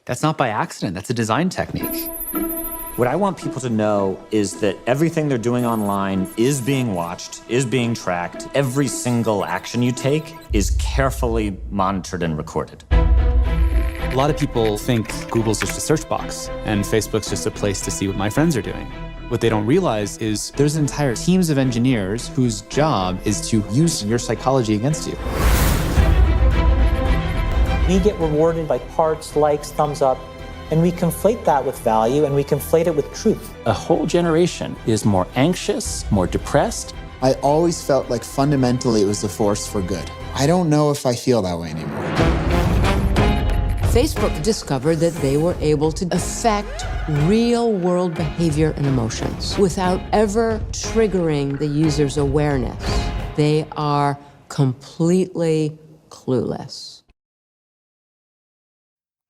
That's not by accident. That's a design technique. What I want people to know is that everything they're doing online is being watched, is being tracked. Every single action you take is carefully monitored and recorded. A lot of people think Google's just a search box and Facebook's just a place to see what my friends are doing. What they don't realize is there's entire teams of engineers whose job is to use your psychology against you. We get rewarded by hearts, likes, thumbs up, and we conflate that with value and we conflate it with truth. A whole generation is more anxious, more depressed. I always felt like fundamentally it was a force for good. I don't know if I feel that way anymore. Facebook discovered that they were able to affect real-world behavior and emotions without ever triggering the user's awareness. They are completely clueless.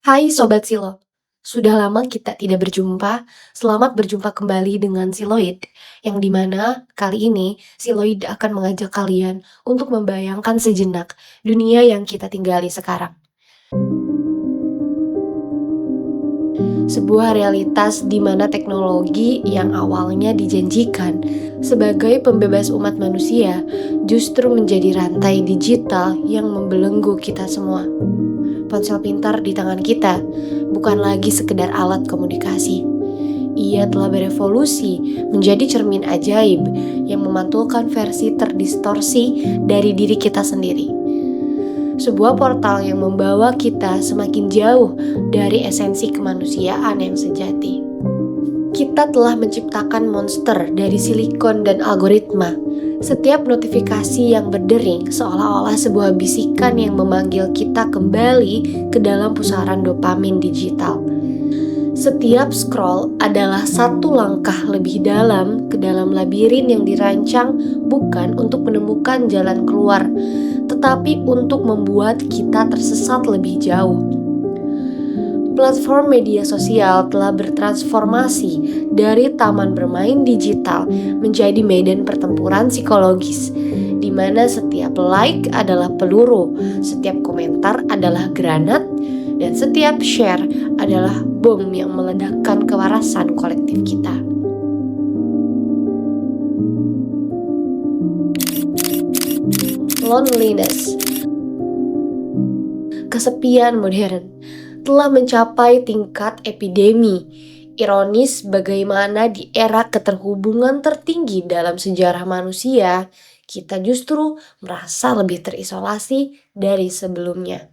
Hai Sobat Silo, sudah lama kita tidak berjumpa. Selamat berjumpa kembali dengan Siloid, yang dimana kali ini Siloid akan mengajak kalian untuk membayangkan sejenak dunia yang kita tinggali sekarang. Sebuah realitas di mana teknologi yang awalnya dijanjikan sebagai pembebas umat manusia justru menjadi rantai digital yang membelenggu kita semua. Ponsel pintar di tangan kita bukan lagi sekedar alat komunikasi. Ia telah berevolusi menjadi cermin ajaib yang memantulkan versi terdistorsi dari diri kita sendiri. Sebuah portal yang membawa kita semakin jauh dari esensi kemanusiaan yang sejati. Kita telah menciptakan monster dari silikon dan algoritma. Setiap notifikasi yang berdering seolah-olah sebuah bisikan yang memanggil kita kembali ke dalam pusaran dopamin digital. Setiap scroll adalah satu langkah lebih dalam ke dalam labirin yang dirancang bukan untuk menemukan jalan keluar, tetapi untuk membuat kita tersesat lebih jauh. Platform media sosial telah bertransformasi dari taman bermain digital menjadi medan pertempuran psikologis, di mana setiap like adalah peluru, setiap komentar adalah granat, dan setiap share adalah bom yang meledakkan kewarasan kolektif kita. Loneliness, kesepian modern, telah mencapai tingkat epidemi. Ironis bagaimana di era keterhubungan tertinggi dalam sejarah manusia, kita justru merasa lebih terisolasi dari sebelumnya.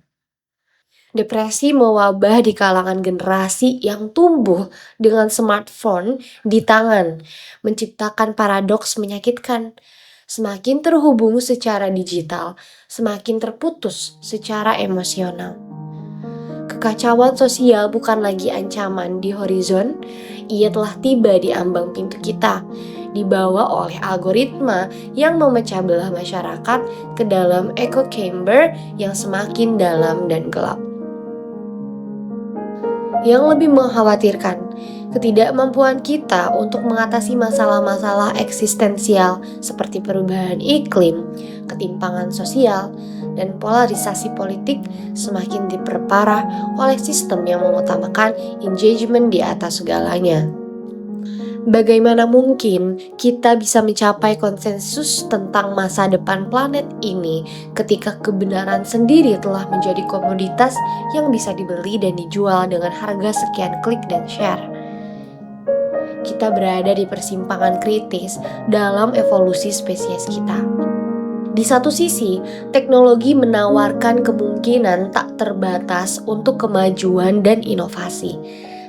Depresi mewabah di kalangan generasi yang tumbuh dengan smartphone di tangan, menciptakan paradoks menyakitkan. Semakin terhubung secara digital, semakin terputus secara emosional. Kekacauan sosial bukan lagi ancaman di horizon, ia telah tiba di ambang pintu kita, dibawa oleh algoritma yang memecah belah masyarakat ke dalam echo chamber yang semakin dalam dan gelap. Yang lebih mengkhawatirkan, ketidakmampuan kita untuk mengatasi masalah-masalah eksistensial seperti perubahan iklim, ketimpangan sosial, dan polarisasi politik semakin diperparah oleh sistem yang mengutamakan engagement di atas segalanya. Bagaimana mungkin kita bisa mencapai konsensus tentang masa depan planet ini ketika kebenaran sendiri telah menjadi komoditas yang bisa dibeli dan dijual dengan harga sekian klik dan share? Kita berada di persimpangan kritis dalam evolusi spesies kita. Di satu sisi, teknologi menawarkan kemungkinan tak terbatas untuk kemajuan dan inovasi.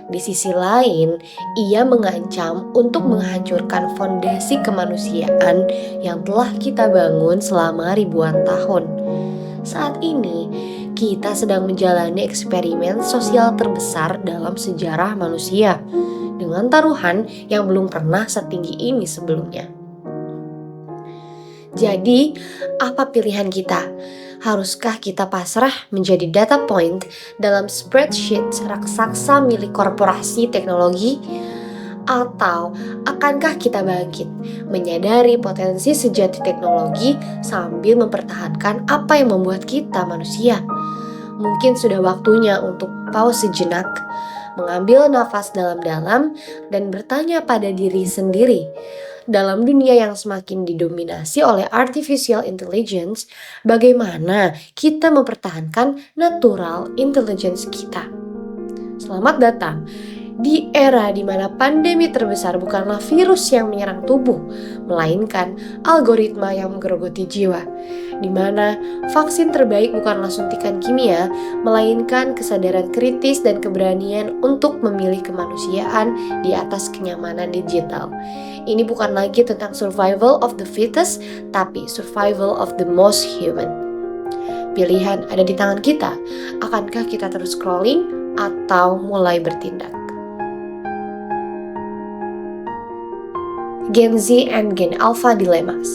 Di sisi lain, ia mengancam untuk menghancurkan fondasi kemanusiaan yang telah kita bangun selama ribuan tahun. Saat ini, kita sedang menjalani eksperimen sosial terbesar dalam sejarah manusia, dengan taruhan yang belum pernah setinggi ini sebelumnya. Jadi, apa pilihan kita? Haruskah kita pasrah menjadi data point dalam spreadsheet raksasa milik korporasi teknologi? Atau akankah kita bangkit, menyadari potensi sejati teknologi sambil mempertahankan apa yang membuat kita manusia? Mungkin sudah waktunya untuk pause sejenak, mengambil nafas dalam-dalam, dan bertanya pada diri sendiri. Dalam dunia yang semakin didominasi oleh artificial intelligence, bagaimana kita mempertahankan natural intelligence kita? Selamat datang di era di mana pandemi terbesar bukanlah virus yang menyerang tubuh, melainkan algoritma yang menggerogoti jiwa. Di mana vaksin terbaik bukanlah suntikan kimia, melainkan kesadaran kritis dan keberanian untuk memilih kemanusiaan di atas kenyamanan digital. Ini bukan lagi tentang survival of the fittest, tapi survival of the most human. Pilihan ada di tangan kita. Akankah kita terus scrolling atau mulai bertindak? Gen Z and Gen Alpha Dilemmas.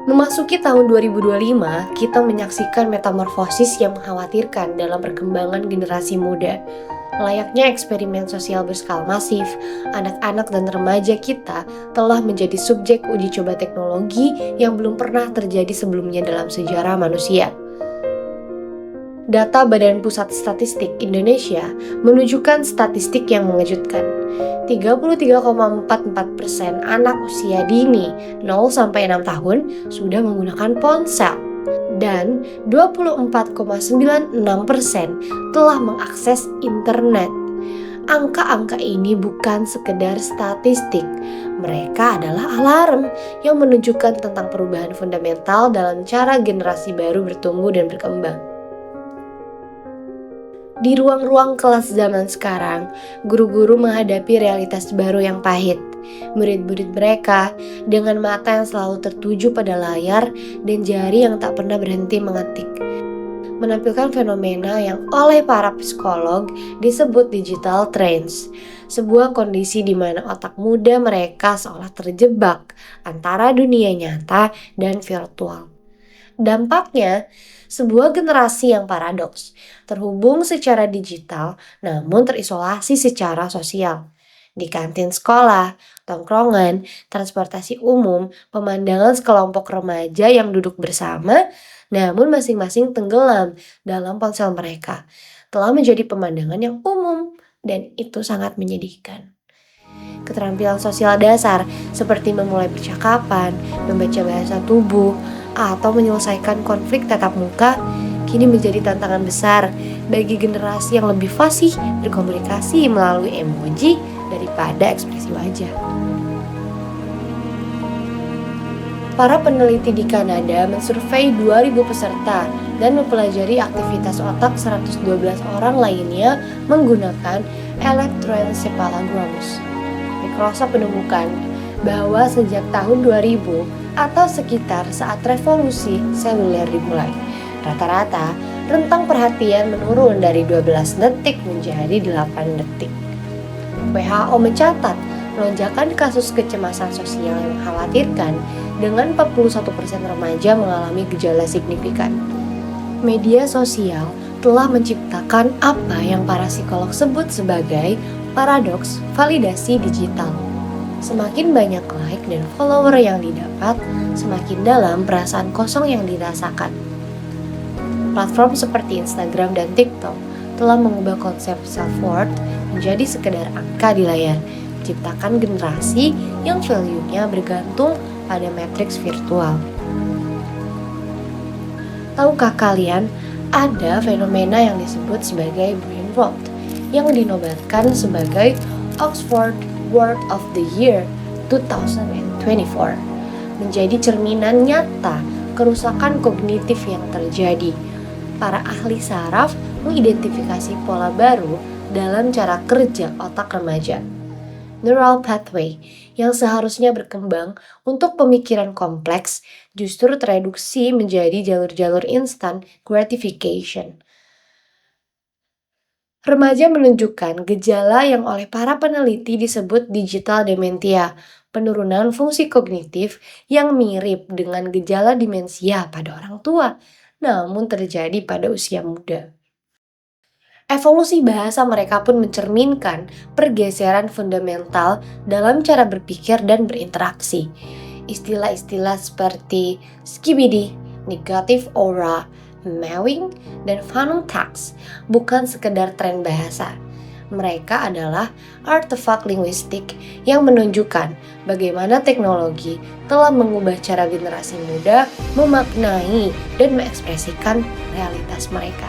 Memasuki tahun 2025, kita menyaksikan metamorfosis yang mengkhawatirkan dalam perkembangan generasi muda. Layaknya eksperimen sosial berskala masif, anak-anak dan remaja kita telah menjadi subjek uji coba teknologi yang belum pernah terjadi sebelumnya dalam sejarah manusia. Data Badan Pusat Statistik Indonesia menunjukkan statistik yang mengejutkan. 33,44% anak usia dini 0-6 tahun sudah menggunakan ponsel dan 24,96% telah mengakses internet. Angka-angka ini bukan sekedar statistik, mereka adalah alarm yang menunjukkan tentang perubahan fundamental dalam cara generasi baru bertumbuh dan berkembang. Di ruang-ruang kelas zaman sekarang, guru-guru menghadapi realitas baru yang pahit. Murid-murid mereka dengan mata yang selalu tertuju pada layar dan jari yang tak pernah berhenti mengetik, menampilkan fenomena yang oleh para psikolog disebut digital trance, sebuah kondisi di mana otak muda mereka seolah terjebak antara dunia nyata dan virtual. Dampaknya, sebuah generasi yang paradoks, terhubung secara digital namun terisolasi secara sosial. Di kantin sekolah, tongkrongan, transportasi umum, pemandangan sekelompok remaja yang duduk bersama namun masing-masing tenggelam dalam ponsel mereka telah menjadi pemandangan yang umum, dan itu sangat menyedihkan. Keterampilan sosial dasar seperti memulai percakapan, membaca bahasa tubuh, atau menyelesaikan konflik tatap muka kini menjadi tantangan besar bagi generasi yang lebih fasih berkomunikasi melalui emoji daripada ekspresi wajah. Para peneliti di Kanada mensurvei 2.000 peserta dan mempelajari aktivitas otak 112 orang lainnya menggunakan electroencephalograms. Microsoft menemukan bahwa sejak tahun 2000 atau sekitar saat revolusi seluler dimulai, rata-rata rentang perhatian menurun dari 12 detik menjadi 8 detik. WHO mencatat lonjakan kasus kecemasan sosial yang mengkhawatirkan dengan 41% remaja mengalami gejala signifikan. Media sosial telah menciptakan apa yang para psikolog sebut sebagai paradoks validasi digital. Semakin banyak like dan follower yang didapat, semakin dalam perasaan kosong yang dirasakan. Platform seperti Instagram dan TikTok telah mengubah konsep self-worth menjadi sekedar angka di layar, menciptakan generasi yang value-nya bergantung pada matriks virtual. Tahukah kalian, ada fenomena yang disebut sebagai brain rot yang dinobatkan sebagai Oxford Word of the Year 2024, menjadi cerminan nyata kerusakan kognitif yang terjadi. Para ahli saraf mengidentifikasi pola baru dalam cara kerja otak remaja. Neural pathway yang seharusnya berkembang untuk pemikiran kompleks justru tereduksi menjadi jalur-jalur instant gratification. Remaja menunjukkan gejala yang oleh para peneliti disebut digital dementia, penurunan fungsi kognitif yang mirip dengan gejala demensia pada orang tua, namun terjadi pada usia muda. Evolusi bahasa mereka pun mencerminkan pergeseran fundamental dalam cara berpikir dan berinteraksi. Istilah-istilah seperti skibidi, negative aura, mewing, dan fun tax bukan sekedar tren bahasa. Mereka adalah artefak linguistik yang menunjukkan bagaimana teknologi telah mengubah cara generasi muda memaknai dan mengekspresikan realitas mereka.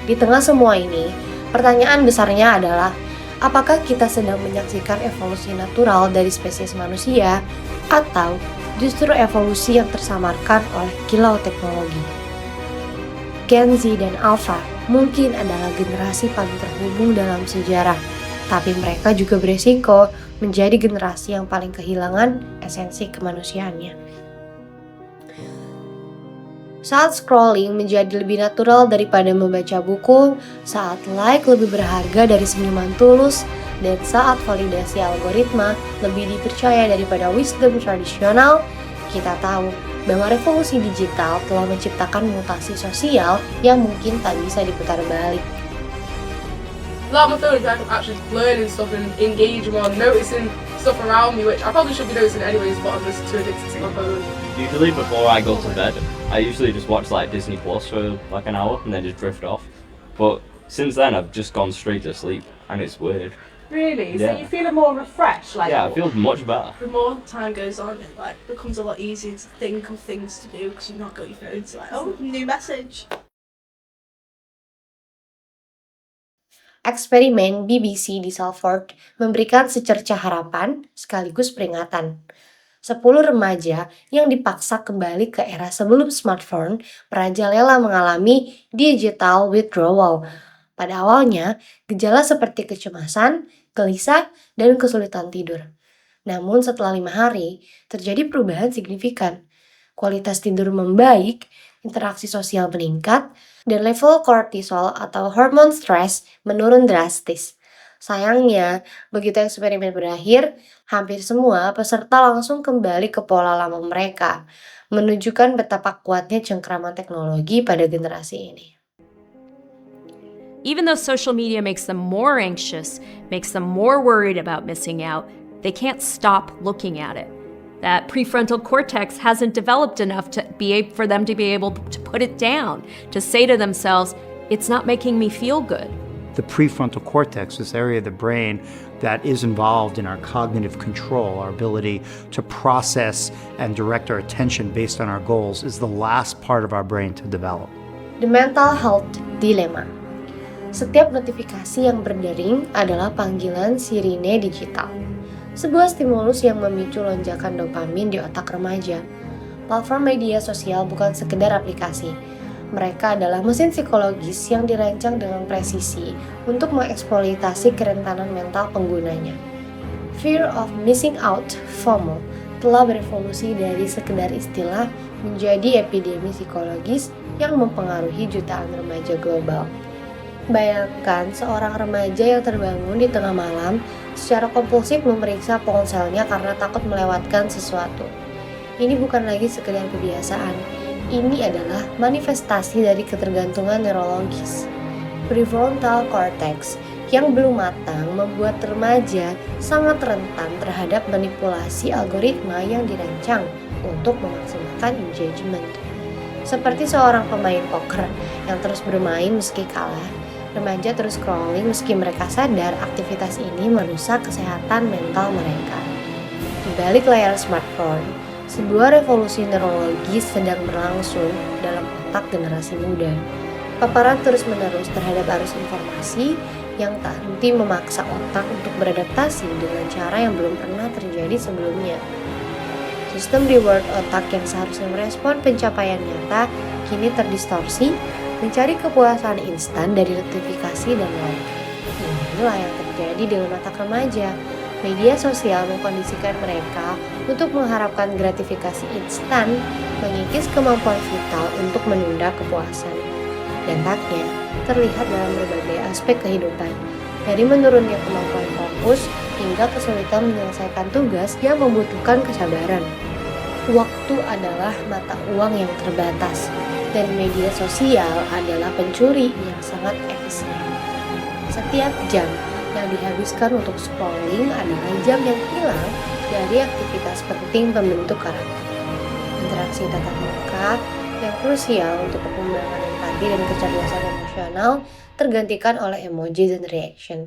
Di tengah semua ini, pertanyaan besarnya adalah, apakah kita sedang menyaksikan evolusi natural dari spesies manusia atau justru evolusi yang tersamarkan oleh kilau teknologi? Gen Z dan Alpha mungkin adalah generasi paling terhubung dalam sejarah, tapi mereka juga beresiko menjadi generasi yang paling kehilangan esensi kemanusiaannya. Saat scrolling menjadi lebih natural daripada membaca buku, saat like lebih berharga dari senyuman tulus, dan saat validasi algoritma lebih dipercaya daripada wisdom tradisional, kita tahu bahwa revolusi digital telah menciptakan mutasi sosial yang mungkin tak bisa diputar balik. Without my phone, I can actually learn and stuff and engage more, noticing stuff around me, which I probably should be noticing anyways, but I'm just too addicted to my phone. Usually before I go to bed, I usually just watch like Disney Plus for like an hour and then just drift off. But since then, I've just gone straight to sleep, and it's weird. Really? Yeah. So you feel more refreshed? Like, Yeah, I feel much better. the more time goes on, it like becomes a lot easier to think of things to do because you've not got your phone. It's like, oh, new message. Eksperimen BBC di Salford memberikan secerca harapan sekaligus peringatan. 10 remaja yang dipaksa kembali ke era sebelum smartphone merajalela mengalami digital withdrawal. Pada awalnya, gejala seperti kecemasan, gelisah, dan kesulitan tidur. Namun setelah 5 hari, terjadi perubahan signifikan. Kualitas tidur membaik, interaksi sosial meningkat, dan level kortisol atau hormon stres menurun drastis. Sayangnya, begitu eksperimen berakhir, hampir semua peserta langsung kembali ke pola lama mereka, menunjukkan betapa kuatnya cengkraman teknologi pada generasi ini. Even though social media makes them more anxious, makes them more worried about missing out, they can't stop looking at it. That prefrontal cortex hasn't developed enough for them to be able to put it down, to say to themselves, it's not making me feel good. The prefrontal cortex, this area of the brain that is involved in our cognitive control, our ability to process and direct our attention based on our goals, is the last part of our brain to develop. The mental health dilemma. Setiap notifikasi yang berdering adalah panggilan sirine digital. Sebuah stimulus yang memicu lonjakan dopamin di otak remaja. Platform media sosial bukan sekedar aplikasi. Mereka adalah mesin psikologis yang dirancang dengan presisi untuk mengeksploitasi kerentanan mental penggunanya. Fear of missing out, FOMO, telah berevolusi dari sekedar istilah menjadi epidemi psikologis yang mempengaruhi jutaan remaja global. Bayangkan seorang remaja yang terbangun di tengah malam secara kompulsif memeriksa ponselnya karena takut melewatkan sesuatu. Ini bukan lagi sekedar kebiasaan, ini adalah manifestasi dari ketergantungan neurologis. Prefrontal cortex yang belum matang membuat remaja sangat rentan terhadap manipulasi algoritma yang dirancang untuk memaksimalkan engagement. Seperti seorang pemain poker yang terus bermain meski kalah, remaja terus scrolling meski mereka sadar aktivitas ini merusak kesehatan mental mereka. Di balik layar smartphone, sebuah revolusi neurologis sedang berlangsung dalam otak generasi muda. Paparan terus-menerus terhadap arus informasi yang tak henti memaksa otak untuk beradaptasi dengan cara yang belum pernah terjadi sebelumnya. Sistem reward otak yang seharusnya merespon pencapaian nyata kini terdistorsi, mencari kepuasan instan dari notifikasi dan like. Inilah yang terjadi dengan otak remaja. Media sosial mengkondisikan mereka untuk mengharapkan gratifikasi instan, mengikis kemampuan vital untuk menunda kepuasan. Dampaknya terlihat dalam berbagai aspek kehidupan, dari menurunnya kemampuan fokus hingga kesulitan menyelesaikan tugas yang membutuhkan kesabaran. Waktu adalah mata uang yang terbatas, dan media sosial adalah pencuri yang sangat efisien. Setiap jam yang dihabiskan untuk scrolling adalah jam yang hilang dari aktivitas penting pembentuk karakter. Interaksi tatap muka, yang krusial untuk perkembangan empati dan kecerdasan emosional tergantikan oleh emoji dan reaction.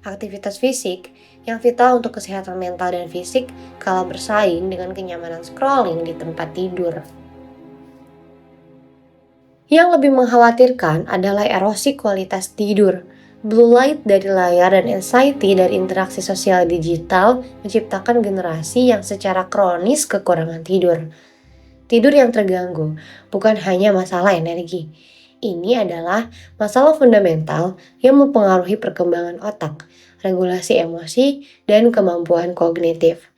Aktivitas fisik yang vital untuk kesehatan mental dan fisik kalah bersaing dengan kenyamanan scrolling di tempat tidur. Yang lebih mengkhawatirkan adalah erosi kualitas tidur. Blue light dari layar dan anxiety dari interaksi sosial digital menciptakan generasi yang secara kronis kekurangan tidur. Tidur yang terganggu bukan hanya masalah energi. Ini adalah masalah fundamental yang mempengaruhi perkembangan otak, regulasi emosi, dan kemampuan kognitif.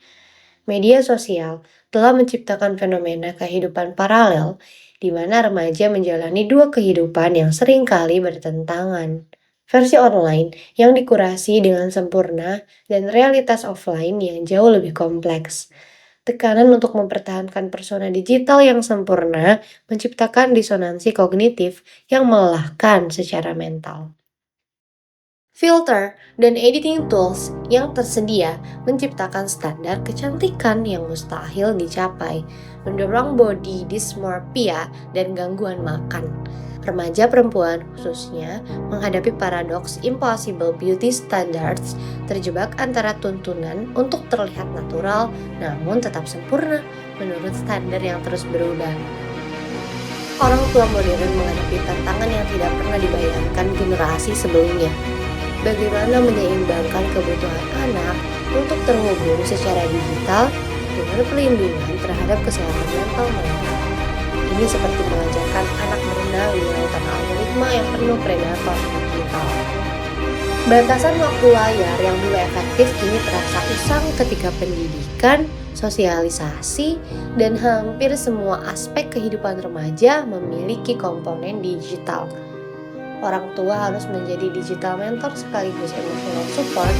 Media sosial telah menciptakan fenomena kehidupan paralel di mana remaja menjalani dua kehidupan yang seringkali bertentangan. Versi online yang dikurasi dengan sempurna dan realitas offline yang jauh lebih kompleks. Tekanan untuk mempertahankan persona digital yang sempurna menciptakan disonansi kognitif yang melelahkan secara mental. Filter dan editing tools yang tersedia menciptakan standar kecantikan yang mustahil dicapai, mendorong body dysmorphia dan gangguan makan. Remaja perempuan khususnya menghadapi paradoks impossible beauty standards, terjebak antara tuntunan untuk terlihat natural namun tetap sempurna menurut standar yang terus berubah. Orang tua modern menghadapi tantangan yang tidak pernah dibayangkan generasi sebelumnya. Bagaimana menyeimbangkan kebutuhan anak untuk terhubung secara digital dengan pelindungan terhadap kesehatan mental mereka. Ini seperti mengajarkan anak berenang di lautan algoritma yang penuh predator digital. Batasan waktu layar yang dulu efektif kini terasa usang ketika pendidikan, sosialisasi, dan hampir semua aspek kehidupan remaja memiliki komponen digital. Orang tua harus menjadi digital mentor sekaligus emotional support,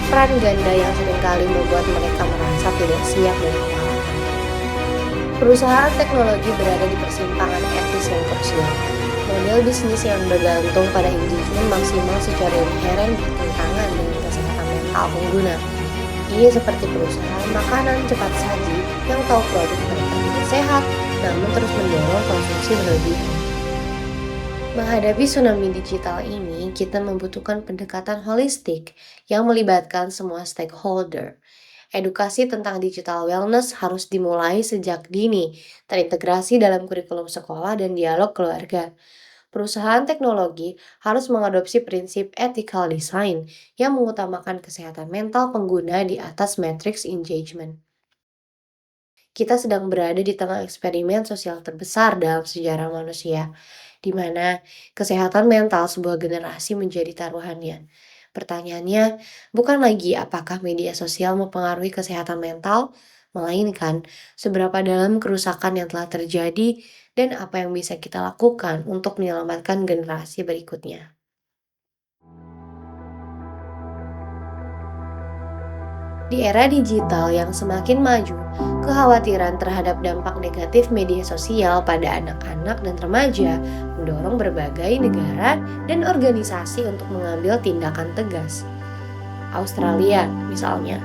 peran ganda yang seringkali membuat mereka merasa tidak siap dan kewalahan. Perusahaan teknologi berada di persimpangan etis yang krusial. Model bisnis yang bergantung pada engagement maksimal secara inheren bertentangan dengan kesehatan mental pengguna. Ini seperti perusahaan makanan cepat saji yang tahu produk mereka tidak sehat, namun terus mendorong konsumsi berlebihan. Menghadapi tsunami digital ini, kita membutuhkan pendekatan holistik yang melibatkan semua stakeholder. Edukasi tentang digital wellness harus dimulai sejak dini, terintegrasi dalam kurikulum sekolah dan dialog keluarga. Perusahaan teknologi harus mengadopsi prinsip ethical design yang mengutamakan kesehatan mental pengguna di atas matriks engagement. Kita sedang berada di tengah eksperimen sosial terbesar dalam sejarah manusia, di mana kesehatan mental sebuah generasi menjadi taruhannya. Pertanyaannya bukan lagi apakah media sosial mempengaruhi kesehatan mental, melainkan seberapa dalam kerusakan yang telah terjadi dan apa yang bisa kita lakukan untuk menyelamatkan generasi berikutnya. Di era digital yang semakin maju, kekhawatiran terhadap dampak negatif media sosial pada anak-anak dan remaja mendorong berbagai negara dan organisasi untuk mengambil tindakan tegas. Australia, misalnya,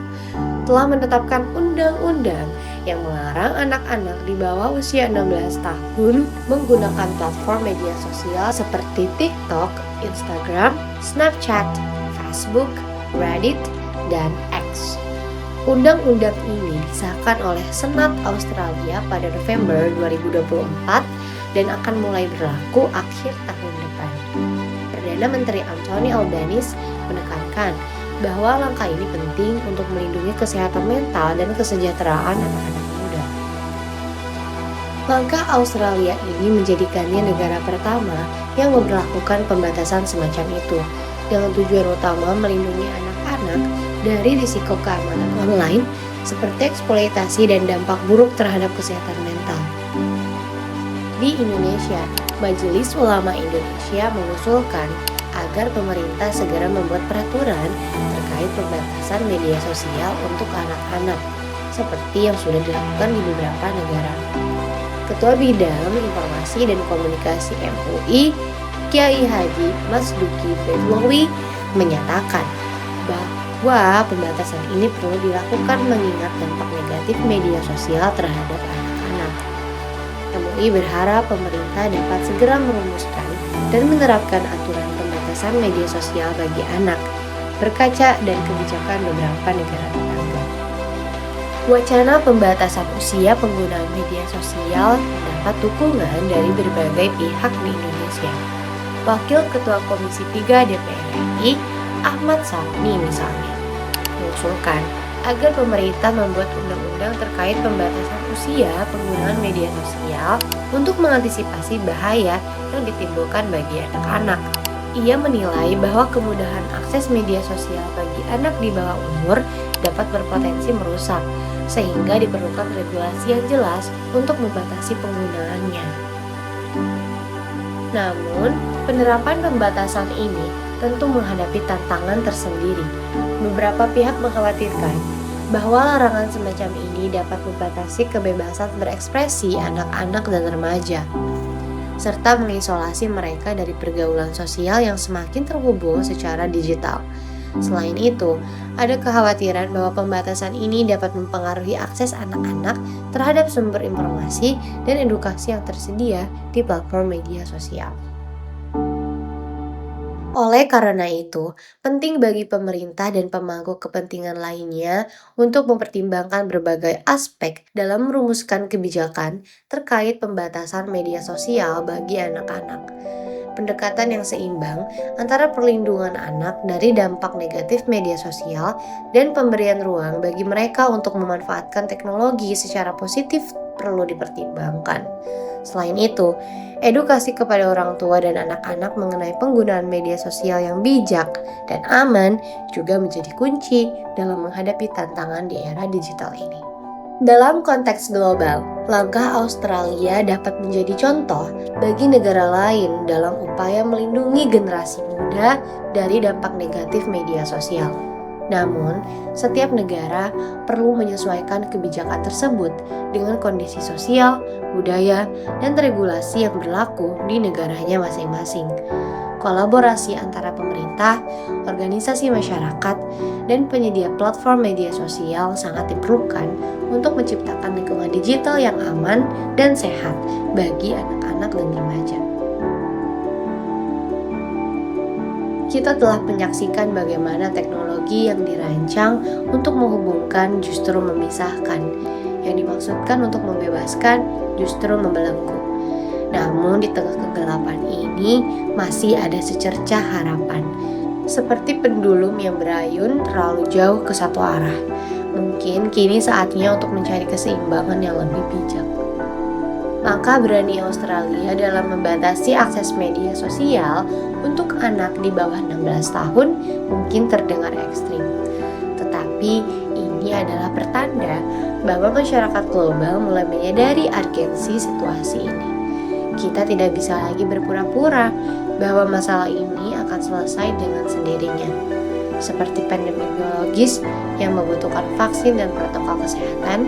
telah menetapkan undang-undang yang melarang anak-anak di bawah usia 16 tahun menggunakan platform media sosial seperti TikTok, Instagram, Snapchat, Facebook, Reddit, dan X. Undang-undang ini disahkan oleh Senat Australia pada November 2024 dan akan mulai berlaku akhir tahun depan. Perdana Menteri Anthony Albanese menekankan bahwa langkah ini penting untuk melindungi kesehatan mental dan kesejahteraan anak-anak muda. Langkah Australia ini menjadikannya negara pertama yang memperlakukan pembatasan semacam itu, dengan tujuan utama melindungi anak-anak dari risiko keamanan online seperti eksploitasi dan dampak buruk terhadap kesehatan mental. Di Indonesia, Majelis Ulama Indonesia mengusulkan agar pemerintah segera membuat peraturan terkait pembatasan media sosial untuk anak-anak, seperti yang sudah dilakukan di beberapa negara. Ketua Bidang Informasi dan Komunikasi MUI, Kiai Haji Masduki Bedlawi, menyatakan bahwa pembatasan ini perlu dilakukan mengingat dampak negatif media sosial terhadap anak-anak. MUI berharap pemerintah dapat segera merumuskan dan menerapkan aturan pembatasan media sosial bagi anak, berkaca dari kebijakan beberapa negara tetangga. Wacana pembatasan usia penggunaan media sosial mendapat dukungan dari berbagai pihak di Indonesia. Wakil Ketua Komisi 3 DPR RI, Ahmad Sani misalnya, mengusulkan agar pemerintah membuat undang-undang terkait pembatasan usia penggunaan media sosial untuk mengantisipasi bahaya yang ditimbulkan bagi anak-anak. Ia menilai bahwa kemudahan akses media sosial bagi anak di bawah umur dapat berpotensi merusak, sehingga diperlukan regulasi yang jelas untuk membatasi penggunaannya. Namun, penerapan pembatasan ini tentu menghadapi tantangan tersendiri. Beberapa pihak mengkhawatirkan bahwa larangan semacam ini dapat membatasi kebebasan berekspresi anak-anak dan remaja, serta mengisolasi mereka dari pergaulan sosial yang semakin terhubung secara digital. Selain itu, ada kekhawatiran bahwa pembatasan ini dapat mempengaruhi akses anak-anak terhadap sumber informasi dan edukasi yang tersedia di platform media sosial. Oleh karena itu, penting bagi pemerintah dan pemangku kepentingan lainnya untuk mempertimbangkan berbagai aspek dalam merumuskan kebijakan terkait pembatasan media sosial bagi anak-anak. Pendekatan yang seimbang antara perlindungan anak dari dampak negatif media sosial dan pemberian ruang bagi mereka untuk memanfaatkan teknologi secara positif perlu dipertimbangkan. Selain itu, edukasi kepada orang tua dan anak-anak mengenai penggunaan media sosial yang bijak dan aman juga menjadi kunci dalam menghadapi tantangan di era digital ini. Dalam konteks global, langkah Australia dapat menjadi contoh bagi negara lain dalam upaya melindungi generasi muda dari dampak negatif media sosial. Namun, setiap negara perlu menyesuaikan kebijakan tersebut dengan kondisi sosial, budaya, dan regulasi yang berlaku di negaranya masing-masing. Kolaborasi antara pemerintah, organisasi masyarakat, dan penyedia platform media sosial sangat diperlukan untuk menciptakan lingkungan digital yang aman dan sehat bagi anak-anak dan remaja. Kita telah menyaksikan bagaimana teknologi yang dirancang untuk menghubungkan justru memisahkan, yang dimaksudkan untuk membebaskan justru membelenggu. Namun di tengah kegelapan ini masih ada secercah harapan, seperti pendulum yang berayun terlalu jauh ke satu arah. Mungkin kini saatnya untuk mencari keseimbangan yang lebih bijak. Maka berani Australia dalam membatasi akses media sosial untuk anak di bawah 16 tahun mungkin terdengar ekstrim. Tetapi ini adalah pertanda bahwa masyarakat global mulai menyadari urgensi situasi ini. Kita tidak bisa lagi berpura-pura bahwa masalah ini akan selesai dengan sendirinya. Seperti pandemi biologis yang membutuhkan vaksin dan protokol kesehatan,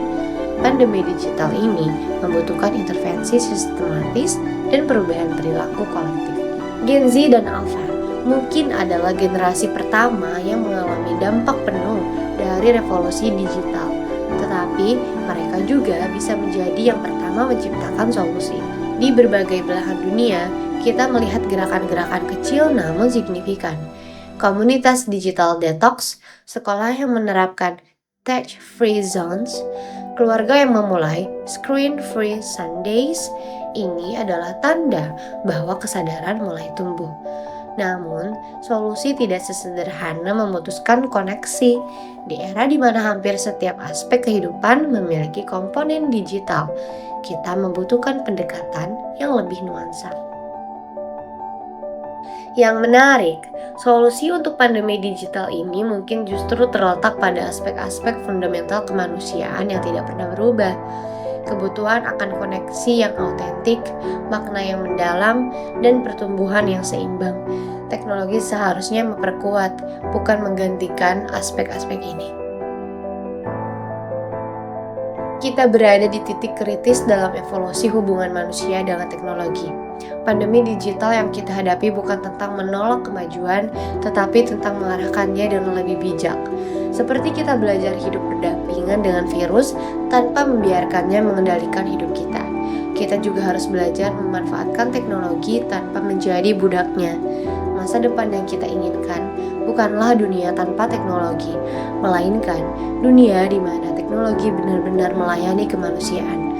pandemi digital ini membutuhkan intervensi sistematis dan perubahan perilaku kolektif. Gen Z dan Alpha mungkin adalah generasi pertama yang mengalami dampak penuh dari revolusi digital, tetapi mereka juga bisa menjadi yang pertama menciptakan solusi. Di berbagai belahan dunia, kita melihat gerakan-gerakan kecil namun signifikan. Komunitas digital detox, sekolah yang menerapkan tech-free zones, keluarga yang memulai screen-free Sundays, ini adalah tanda bahwa kesadaran mulai tumbuh. Namun, solusi tidak sesederhana memutuskan koneksi. Di era di mana hampir setiap aspek kehidupan memiliki komponen digital, kita membutuhkan pendekatan yang lebih nuansa. Yang menarik, solusi untuk pandemi digital ini mungkin justru terletak pada aspek-aspek fundamental kemanusiaan yang tidak pernah berubah. Kebutuhan akan koneksi yang autentik, makna yang mendalam, dan pertumbuhan yang seimbang. Teknologi seharusnya memperkuat, bukan menggantikan aspek-aspek ini. Kita berada di titik kritis dalam evolusi hubungan manusia dengan teknologi. Pandemi digital yang kita hadapi bukan tentang menolak kemajuan, tetapi tentang mengarahkannya dengan lebih bijak. Seperti kita belajar hidup berdampingan dengan virus tanpa membiarkannya mengendalikan hidup kita. kita juga harus belajar memanfaatkan teknologi tanpa menjadi budaknya. Masa depan yang kita inginkan bukanlah dunia tanpa teknologi, melainkan dunia di mana teknologi benar-benar melayani kemanusiaan,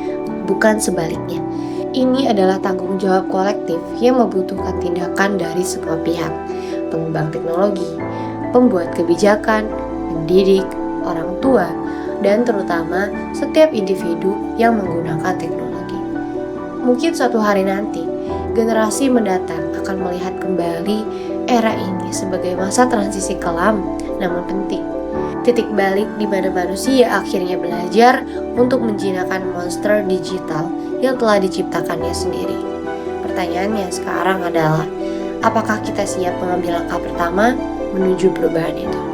bukan sebaliknya. Ini adalah tanggung jawab kolektif yang membutuhkan tindakan dari semua pihak, pengembang teknologi, pembuat kebijakan, pendidik, orang tua, dan terutama setiap individu yang menggunakan teknologi. Mungkin suatu hari nanti, generasi mendatang akan melihat kembali era ini sebagai masa transisi kelam, namun penting. Titik balik di mana manusia akhirnya belajar untuk menjinakkan monster digital yang telah diciptakannya sendiri. Pertanyaannya sekarang adalah, apakah kita siap mengambil langkah pertama menuju perubahan itu?